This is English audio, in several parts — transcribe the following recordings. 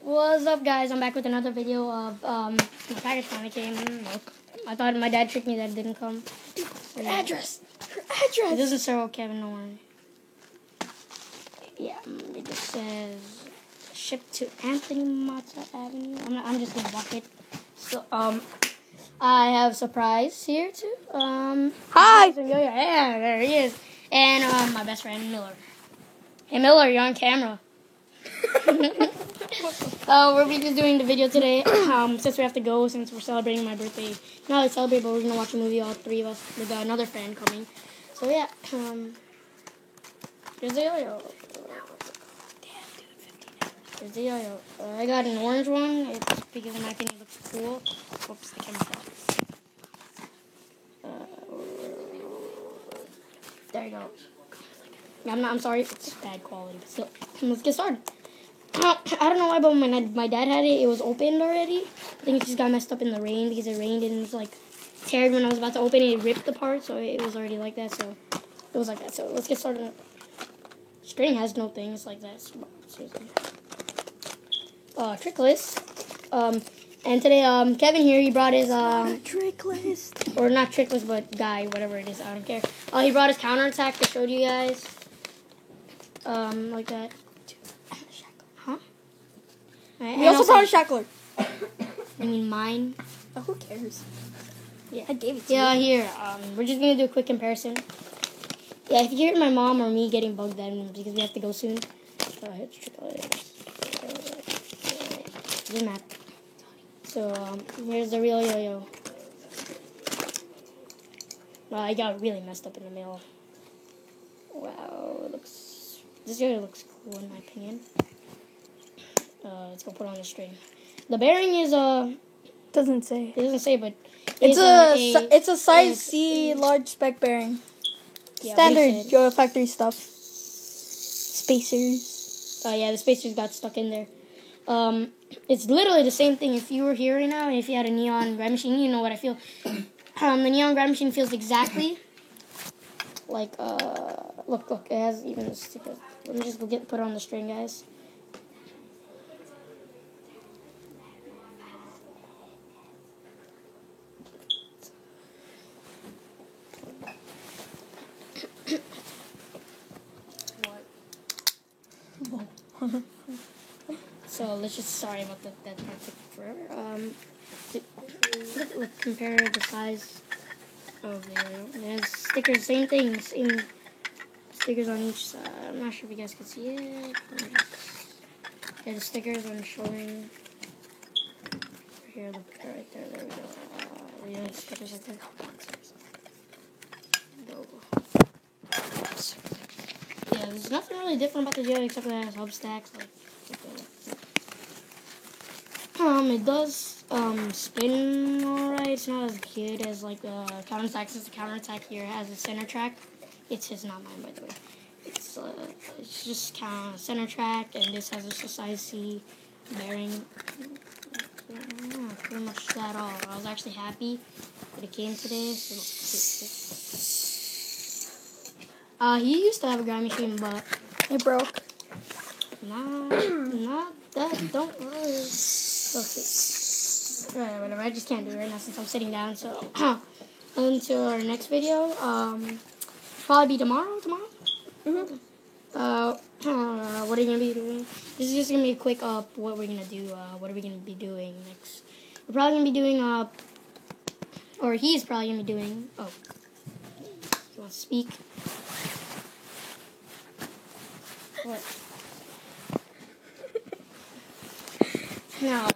What's up, guys? I'm back with another video of my package finally came. Look, I thought my dad tricked me that it didn't come. Her address. It doesn't say Kevin, no worry. Yeah, it just says shipped to Anthony Mata Avenue. I'm just gonna walk it. So I have a surprise here too. Hi. Yeah, there he is. And my best friend Miller. Hey Miller, you're on camera. We're just doing the video today. Since we have to go, since we're celebrating my birthday. Not really celebrate, but we're gonna watch a movie, all three of us, with another friend coming. So yeah, there's the yo-yo. There's the yo-yo. I got an orange one. It's because in my opinion it looks cool. Whoops, the camera fell. There you go. I'm sorry if it's bad quality, but still, let's get started. I don't know why, but when my dad had it, it was opened already. I think it just got messed up in the rain because it rained and it was like teared when I was about to open it. It ripped apart, so it was already like that. So it was like that. So let's get started. String has no things like that. Seriously. Trick list. And today, Kevin here, he brought his Trick list. or not trick list, but guy, whatever it is, I don't care. He brought his counterattack to show you guys. Like that. Huh? We also brought a shackler. I mean mine. Oh, who cares? Yeah. I gave it to Yeah, you. here. We're just gonna do a quick comparison. Yeah, if you hear my mom or me getting bugged, then because we have to go soon. Zoom map. So here's the real yo-yo. Well, I got really messed up in the mail. Wow, this yo-yo looks cool in my opinion. Let's go put on the string. The bearing is Doesn't say. it doesn't say, but It's a size C large spec bearing. yeah, Standard Yo factory stuff. Spacers. Oh yeah, the spacers got stuck in there. It's literally the same thing. If you were here right now, if you had a neon grab machine, you know what I feel. The neon grab machine feels exactly like look, it has even a sticker. Let me just go put it on the string, guys. So let's just sorry about that part took forever. Let's compare the size of the it has stickers, same thing, same stickers on each side. I'm not sure if you guys can see it. Yeah, the stickers I'm showing. Here, look right there. There we go. Yeah, stickers like that. Yeah, there's nothing really different about the yo except for that it has hub stacks. It does spin alright. It's not as good as like the counterattack. Since the counterattack here has a center track, it's his, not mine, by the way. It's just center track, and this has just a size C bearing. Yeah, pretty much that all. I was actually happy that it came today. He used to have a grind machine, but It broke. not that. Don't worry. Whatever. I just can't do it right now since I'm sitting down. So until our next video, probably be tomorrow. Mhm. What are you gonna be doing? This is just gonna be a quick what we're gonna do. What are we gonna be doing next? We're probably gonna be doing or he's probably gonna be doing. Oh, you want to speak? What? No.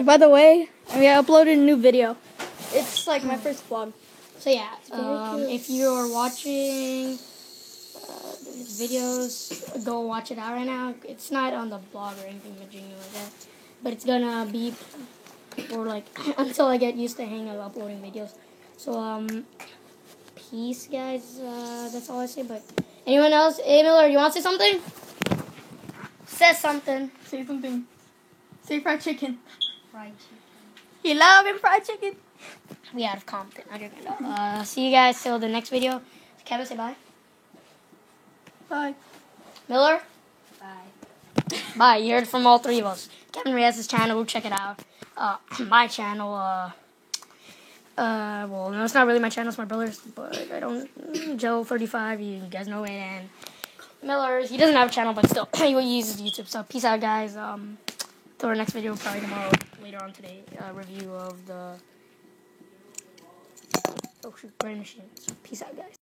By the way, we uploaded a new video. It's like my first vlog. So yeah, if you're watching videos, go watch it out right now. It's not on the blog or anything like that, but it's gonna be for like until I get used to hang of uploading videos. So peace, guys. That's all I say. But anyone else? Hey Miller, you want to say something? Say something. Say something. Say fried chicken. Fried chicken. You love him fried chicken. We out of Compton. I don't know. See you guys till the next video. Kevin, say bye. Bye. Miller? Bye. Bye. You heard from all three of us. Kevin Reyes' channel, check it out. My channel, well, no, it's not really my channel, it's my brother's, but I don't, Joe35, you guys know it, and Miller's, he doesn't have a channel, but still, he uses YouTube, so peace out, guys. Till our next video, probably tomorrow, later on today, review of the, brain machine, so peace out, guys.